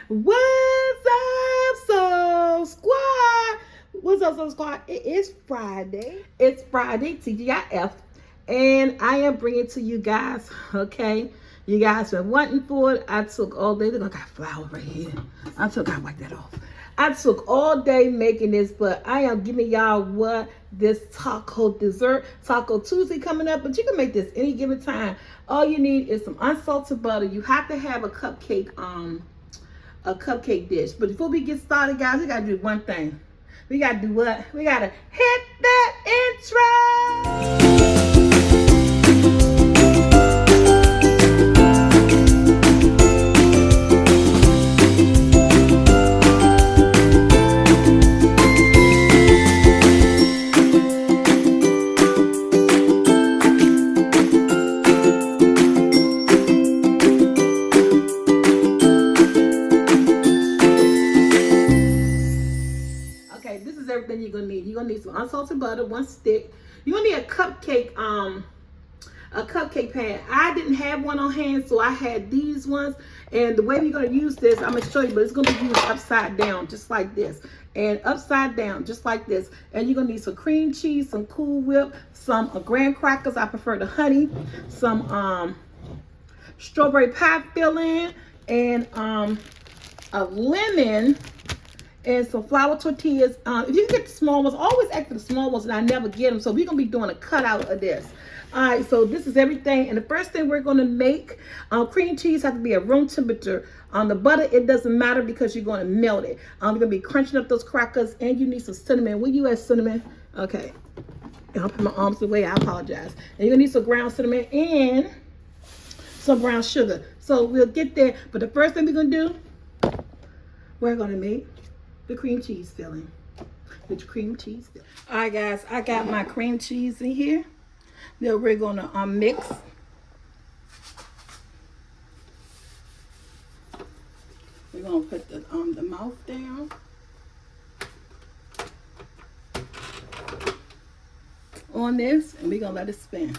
What's up, Soul Squad? What's up, Soul Squad? It is Friday. It's Friday, TGIF, and I am bringing to you guys, okay? You guys been wanting for it. I took all day. Look, I got flour right here. I wipe that off. I took all day making this, but I am giving y'all what this taco dessert. Taco Tuesday coming up, but you can make this any given time. All you need is some unsalted butter. You have to have a cupcake dish. But before we get started, guys, we gotta do one thing. We gotta do what? We gotta hit that intro. Okay, this is everything you're gonna need. You're gonna need some unsalted butter, one stick. You're gonna need a cupcake pan. I didn't have one on hand, so I had these ones. And the way we're gonna use this, I'm gonna show you, but it's gonna be used upside down, just like this. And upside down, just like this. And you're gonna need some cream cheese, some Cool Whip, some graham crackers. I prefer the honey, some strawberry pie filling, and a lemon, and some flour tortillas. If you can get the small ones, always ask for the small ones, and I never get them. So we're gonna be doing a cutout of this. All right, so this is everything. And the first thing we're gonna make, cream cheese has to be at room temperature. The butter, it doesn't matter because you're gonna melt it. You're gonna be crunching up those crackers, and you need some cinnamon. Where you at, cinnamon? Okay. I'll put my arms away, I apologize. And you're gonna need some ground cinnamon and some brown sugar. So we'll get there. But the first thing we're gonna do, we're gonna make the cream cheese filling. With cream cheese filling. All right, guys, I got my cream cheese in here. Then we're gonna mix. We're gonna put the mouth down on this, and we're gonna let it spin.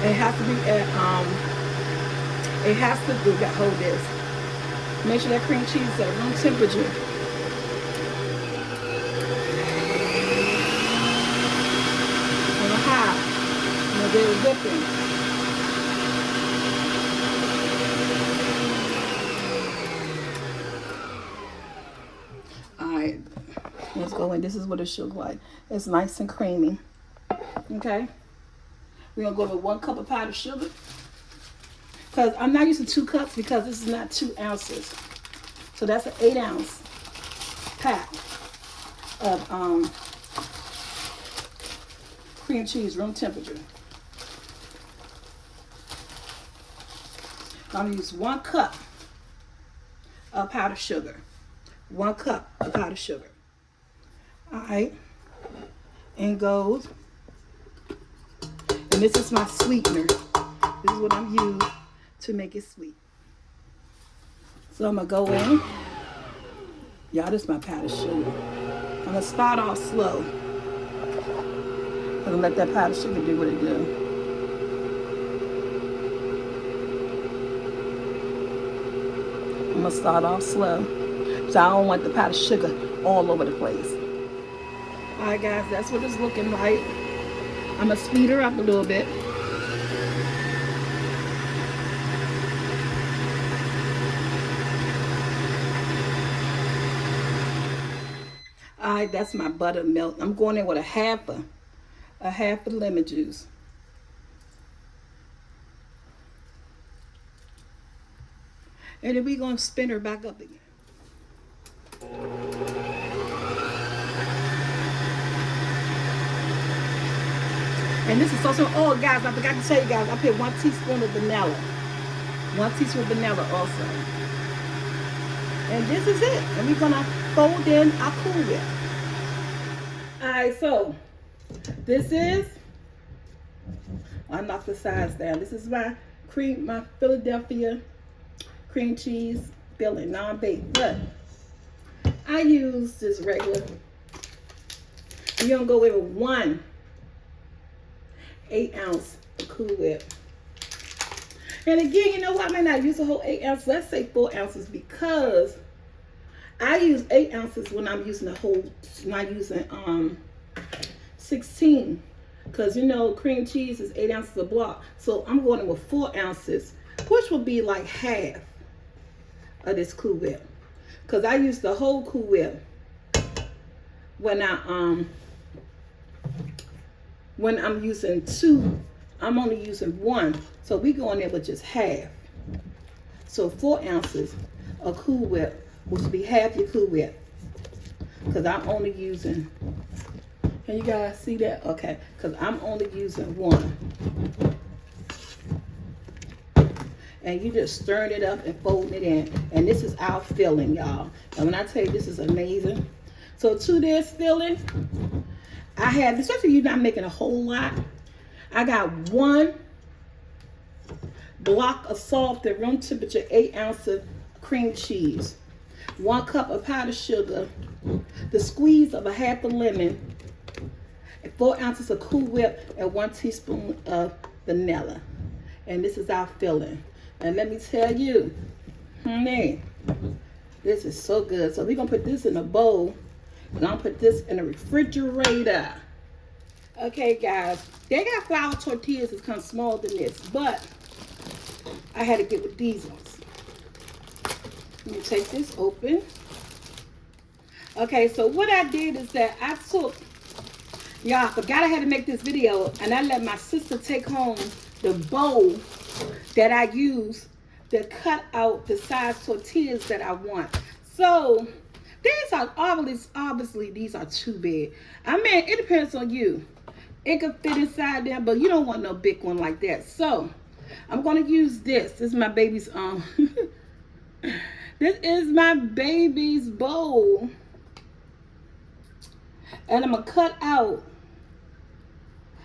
It has to be at it has to do, hold this. Make sure that cream cheese is at room temperature. On a high. Now they're whipping. Alright. Let's go in. This is what it should look like. It's nice and creamy. Okay. We're gonna go with 1 cup of powdered sugar. Because I'm not using 2 cups because this is not 2 ounces. So that's an 8-ounce pack of cream cheese, room temperature. I'm gonna use 1 cup of powdered sugar. 1 cup of powdered sugar. All right. And goes. And this is my sweetener. This is what I'm using to make it sweet. So I'm gonna go in. Y'all, this is my powdered sugar. I'm gonna start off slow. I'm gonna let that powdered sugar do what it do. I'm gonna start off slow. So I don't want the powdered sugar all over the place. All right, guys, that's what it's looking like. I'm gonna speed her up a little bit. All right, that's my butter melt. I'm going in with a half a lemon juice. And then we're gonna spin her back up again. And this is also, oh guys, I forgot to tell you guys, I put 1 teaspoon of vanilla. 1 teaspoon of vanilla also. And this is it. And we're gonna fold in our Cool Whip. Alright, so this is, I knocked the sides down. This is my Philadelphia cream cheese filling, non-baked. But I use this regular. You're gonna go in with 1 8-ounce Cool Whip. And again, you know what? I might not use a whole 8 ounces. Let's say 4 ounces because I use 8 ounces when I'm using the whole, when I'm using 16. Because you know, cream cheese is 8 ounces a block. So I'm going in with 4 ounces, which will be like half of this Cool Whip. Because I use the whole Cool Whip when I'm using 2. I'm only using 1. So we go in there with just half. So 4 ounces of Cool Whip, which will be half your Cool Whip. Because I'm only using, can you guys see that? Okay, because I'm only using 1. And you just stirring it up and folding it in. And this is our filling, y'all. And when I tell you this is amazing. So to this filling, I have, especially you're not making a whole lot, I got 1 block of soft at room temperature 8 ounce of cream cheese, 1 cup of powdered sugar, the squeeze of a half a lemon, 4 ounces of Cool Whip, and 1 teaspoon of vanilla. And this is our filling. And let me tell you, honey, this is so good. So we're gonna put this in a bowl, and I'm gonna put this in a refrigerator. Okay, guys, they got flour tortillas that come smaller than this, but I had to get with these ones. Let me take this open. Okay, so what I did is that I took, y'all, I forgot I had to make this video, and I let my sister take home the bowl that I use to cut out the size tortillas that I want. So these are obviously these are too big. I mean, it depends on you. It could fit inside there, but you don't want no big one like that. So I'm gonna use this. This is my baby's this is my baby's bowl. And I'm gonna cut out,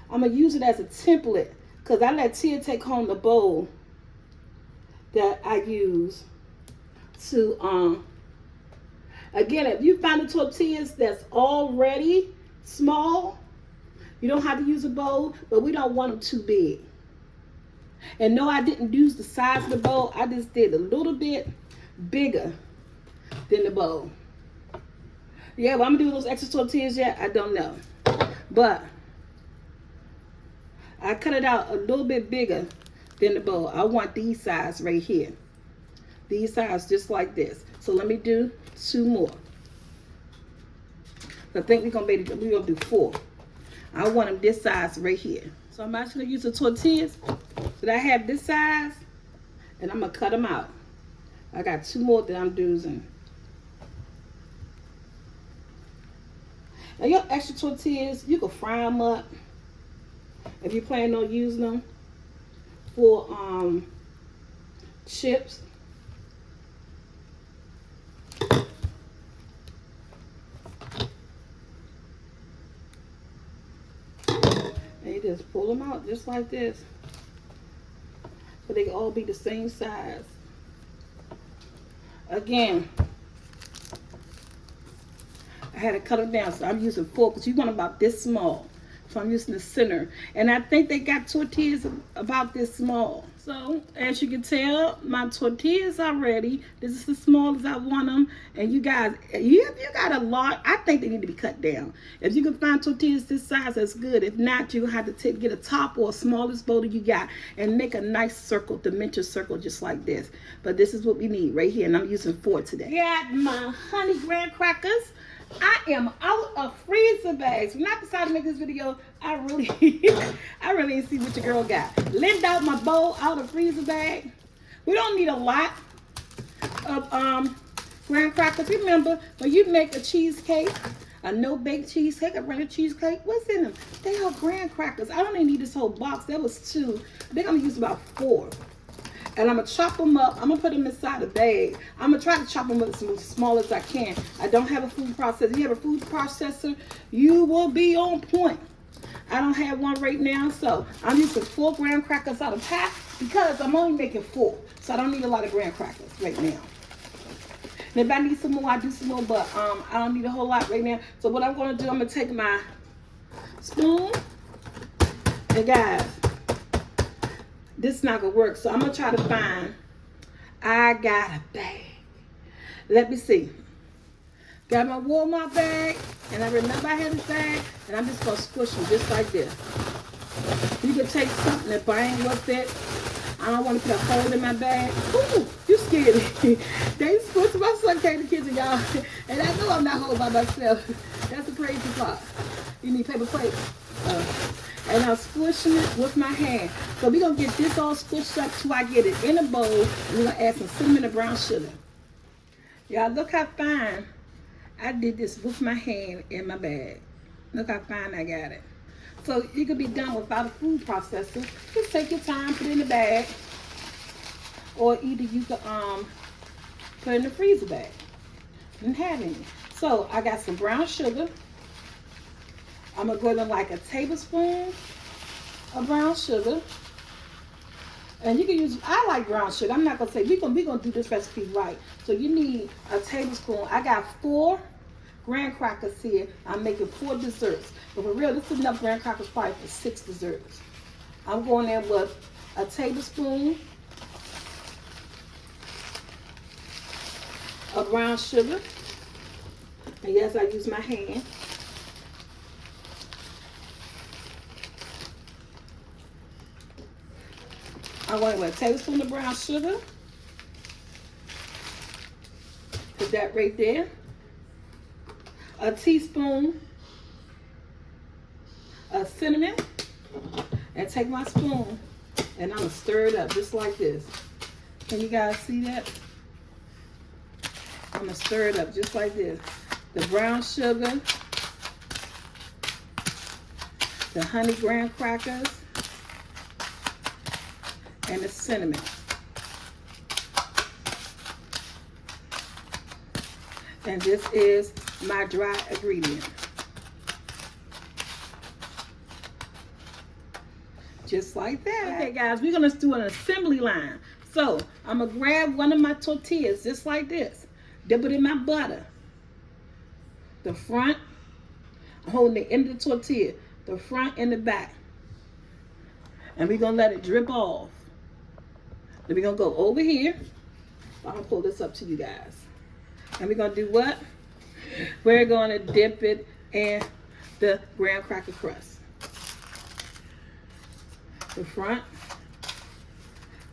I'm gonna use it as a template because I let Tia take home the bowl that I use to again, if you find the tortillas that's already small, you don't have to use a bowl, but we don't want them too big. And no, I didn't use the size of the bowl. I just did a little bit bigger than the bowl. Yeah, but I'm gonna do those extra tortillas yet, I don't know. But I cut it out a little bit bigger than the bowl. I want these size right here. These size just like this. So let me do 2 more. I think we're gonna do 4. I want them this size right here. So I'm actually gonna use the tortillas that I have this size, and I'm gonna cut them out. I got 2 more that I'm using. Now your extra tortillas, you can fry them up if you plan on using them for chips. And you just pull them out just like this, so they can all be the same size. Again, I had to cut them down, so I'm using 4 because you want them about this small. So I'm using the center. And I think they got tortillas about this small. So as you can tell, my tortillas are ready. This is the smallest I want them. And you guys, if you got a lot, I think they need to be cut down. If you can find tortillas this size, that's good. If not, you have to get a top or a smallest bowl that you got and make a nice circle, dimension circle just like this. But this is what we need right here. And I'm using 4 today. Got my honey graham crackers. I am out of freezer bags. When I decided to make this video, I really didn't see what your girl got. Lend out my bowl out of freezer bag. We don't need a lot of graham crackers. Remember, when you make a cheesecake, a no-bake cheesecake, a regular cheesecake, what's in them? They are graham crackers. I don't even need this whole box. That was 2. I think I'm gonna use about 4. And I'm going to chop them up. I'm going to put them inside a bag. I'm going to try to chop them up as small as I can. I don't have a food processor. If you have a food processor, you will be on point. I don't have one right now, so I'm using 4 graham crackers out of pack because I'm only making 4. So I don't need a lot of graham crackers right now. And if I need some more, I do some more, but I don't need a whole lot right now. So what I'm going to do, I'm going to take my spoon And guys, this is not gonna work, so I'm gonna try to find. I got a bag. Let me see. Got my Walmart bag, and I remember I had this bag, and I'm just gonna squish them just like this. You can take something that ain't worth it. I don't want to put a hole in my bag. Ooh, you scared me. They squished my son came to the kitchen, y'all, and I know I'm not home by myself. That's the crazy part. You need paper plates. And I'm squishing it with my hand. So we're going to get this all squished up till I get it in a bowl. And we're going to add some cinnamon and brown sugar. Y'all, look how fine I did this with my hand in my bag. Look how fine I got it. So it could be done without a food processor. Just take your time, put it in the bag. Or either you could put it in the freezer bag and have it. So I got some brown sugar. I'm going to go in like a tablespoon of brown sugar. And you can use, I like brown sugar. I'm not going to say, we're going to do this recipe right. So you need a tablespoon. I got 4 graham crackers here. I'm making 4 desserts. But for real, this is enough graham crackers probably for 6 desserts. I'm going in with a tablespoon of brown sugar. And yes, I use my hand. I'm going with a tablespoon of brown sugar. Put that right there. A teaspoon of cinnamon. And take my spoon and I'm going to stir it up just like this. Can you guys see that? I'm going to stir it up just like this. The brown sugar, the honey graham crackers, and the cinnamon. And this is my dry ingredient. Just like that. Okay guys, we're gonna do an assembly line. So I'm gonna grab one of my tortillas just like this. Dip it in my butter. The front, I'm holding the end of the tortilla. The front and the back. And we're gonna let it drip off. Then we're gonna go over here. I'm gonna pull this up to you guys. And we're gonna do what? We're gonna dip it in the graham cracker crust. The front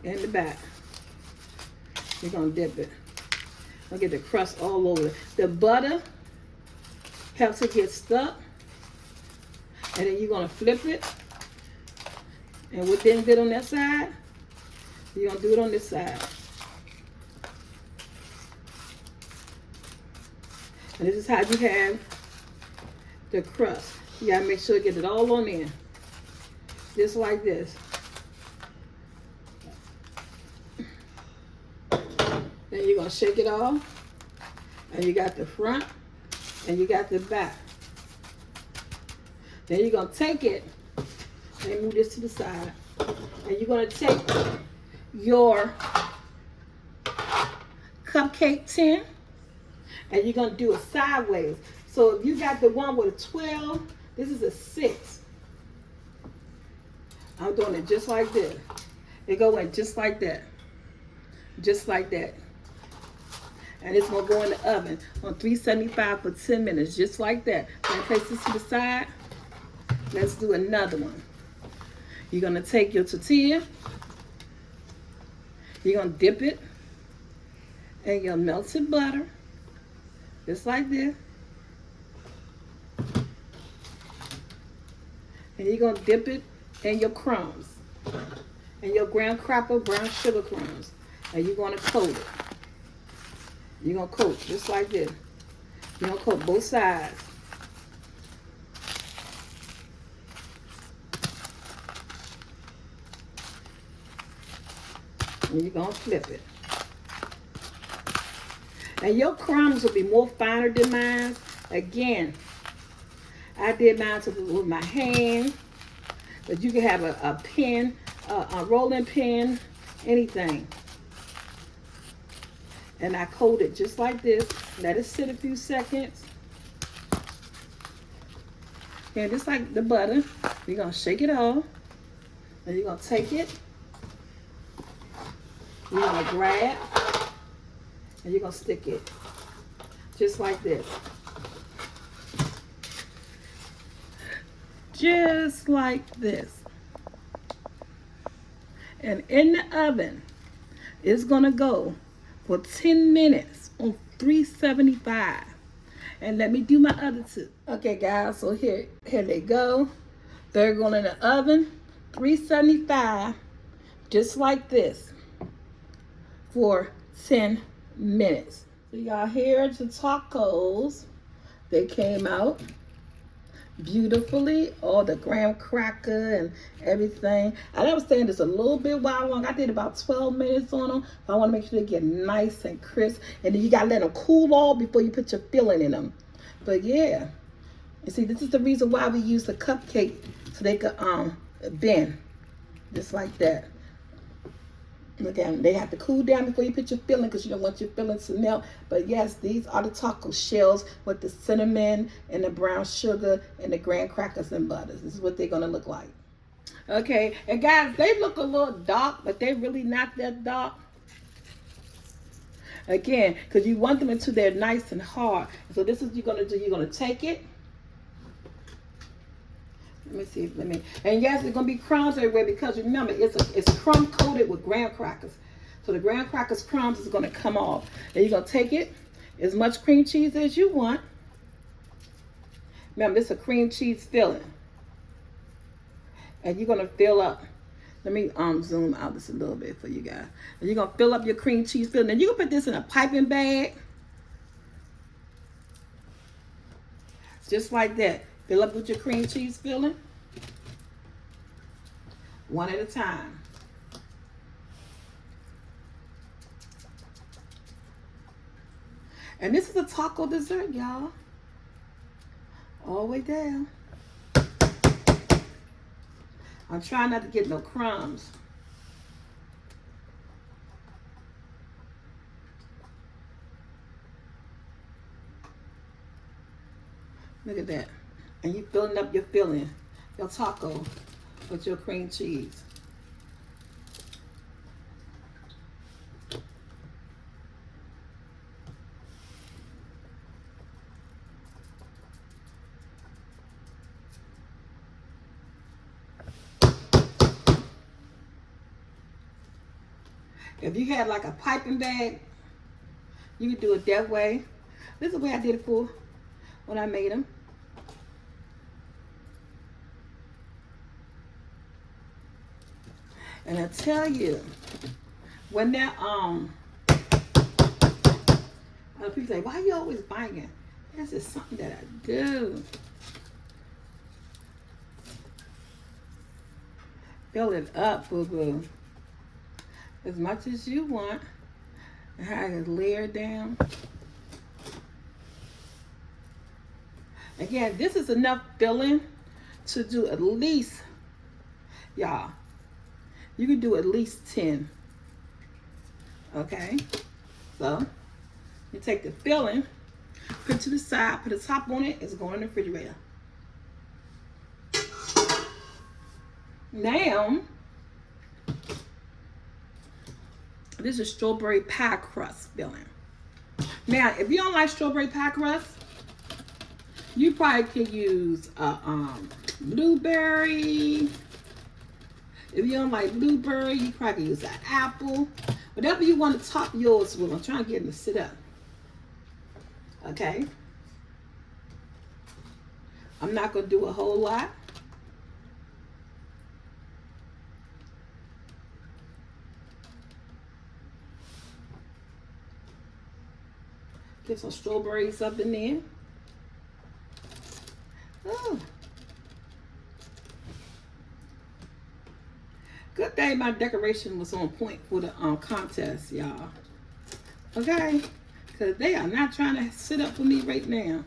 and the back. We're gonna dip it. I'll get the crust all over it. The butter helps it get stuck. And then you're gonna flip it. And what didn't get on that side, you're gonna do it on this side. And this is how you have the crust. You gotta make sure you get it all on there. Just like this. Then you're gonna shake it off. And you got the front and you got the back. Then you're gonna take it and move this to the side. And you're gonna take your cupcake tin and you're gonna do it sideways. So if you got the one with a 12, this is a 6. I'm doing it just like this. It go in just like that. Just like that. And it's gonna go in the oven on 375 for 10 minutes, just like that. Then place this to the side. Let's do another one. You're gonna take your tortilla. You're gonna dip it in your melted butter, just like this. And you're gonna dip it in your crumbs, and your graham cracker brown sugar crumbs. And you're gonna coat it. You're gonna coat just like this. You're gonna coat both sides. And you're gonna flip it. And your crumbs will be more finer than mine. Again, I did mine with my hand, but you can have a pen, a rolling pin, anything. And I coat it just like this. Let it sit a few seconds. And just like the butter, we're gonna shake it off. And you're going to take it. You're going to grab. And you're going to stick it. Just like this. Just like this. And in the oven, it's going to go for 10 minutes on 375. And let me do my other two. Okay, guys, so here they go. They're going in the oven, 375, just like this, for 10 minutes. So y'all, here's the tacos. They came out beautifully. All the graham cracker and everything. I was saying this a little bit while long. I did about 12 minutes on them. I want to make sure they get nice and crisp. And then you got to let them cool off before you put your filling in them. But yeah, you see, this is the reason why we use the cupcake, so they could bend just like that. Look at them. They have to cool down before you put your filling, because you don't want your filling to melt. But yes, these are the taco shells with the cinnamon and the brown sugar and the graham crackers and butters. This is what they're going to look like. Okay, and guys, they look a little dark, but they're really not that dark. Again, because you want them until they're nice and hard. So this is what you're going to do. You're going to take it. Let me see. And yes, there's going to be crumbs everywhere, because remember, it's crumb coated with graham crackers. So the graham crackers crumbs is going to come off. And you're going to take it, as much cream cheese as you want. Remember, this is a cream cheese filling. And you're going to fill up. Let me zoom out this a little bit for you guys. And you're going to fill up your cream cheese filling. And you can put this in a piping bag. Just like that. Fill up with your cream cheese filling. One at a time. And this is a taco dessert, y'all. All the way down. I'm trying not to get no crumbs. Look at that. And you filling up your filling, your taco, with your cream cheese. If you had like a piping bag, you could do it that way. This is the way I did it for when I made them. And I tell you, when that people say, why are you always banging? This is something that I do. Fill it up, boo-boo. As much as you want. And I can layer it down. Again, this is enough filling to do at least, y'all, you can do at least 10. Okay? So, you take the filling, put it to the side, put a top on it, it's going in the refrigerator. Now, this is strawberry pie crust filling. Now, if you don't like strawberry pie crust, you probably could use blueberry. If you don't like blueberry, you probably could use an apple. Whatever you want to top yours with. I'm trying to get them to sit up. Okay? I'm not going to do a whole lot. Get some strawberries up in there. Oh. Good thing my decoration was on point for the contest, y'all. Okay? Because they are not trying to sit up for me right now.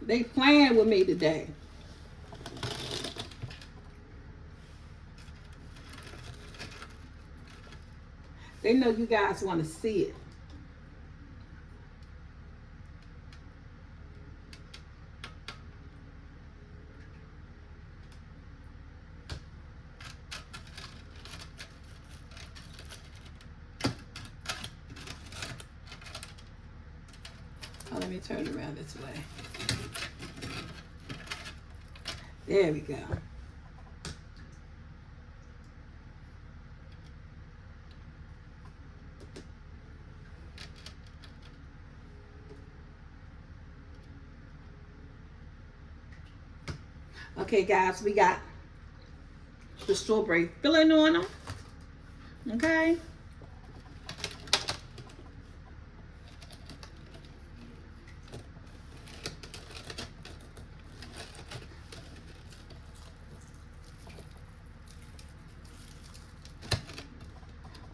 They playing with me today. They know you guys want to see it. turn it around this way. There we go. Okay, guys, we got the strawberry filling on them. Okay.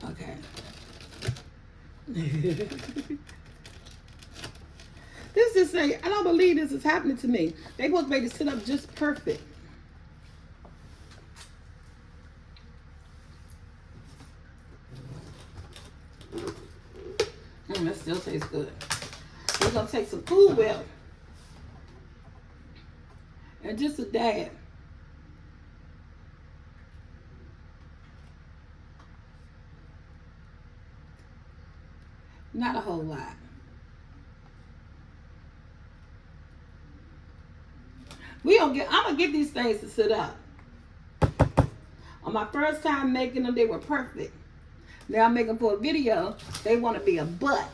Okay. This is I don't believe this is happening to me. They both made it sit up just perfect. That still tastes good. We're gonna take some Cool Whip and just a dab. Not a whole lot. I'm gonna get these things to sit up. On my first time making them, they were perfect. Now I'm making for a video, they want to be a butt.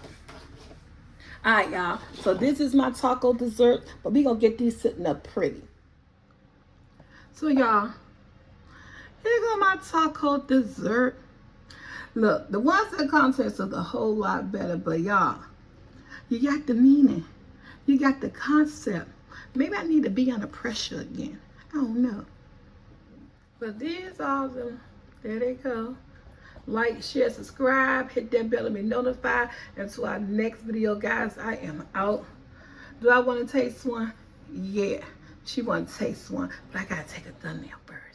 All right, y'all. So this is my taco dessert, but we gonna get these sitting up pretty. So y'all, here go my taco dessert. Look, the ones that contest look a whole lot better, but y'all, you got the meaning, you got the concept. Maybe I need to be under pressure again. I don't know. But these are them. There they go. Like, share, subscribe, hit that bell to be notified. Until our next video, guys, I am out. Do I want to taste one? Yeah, she want to taste one, but I gotta take a thumbnail first.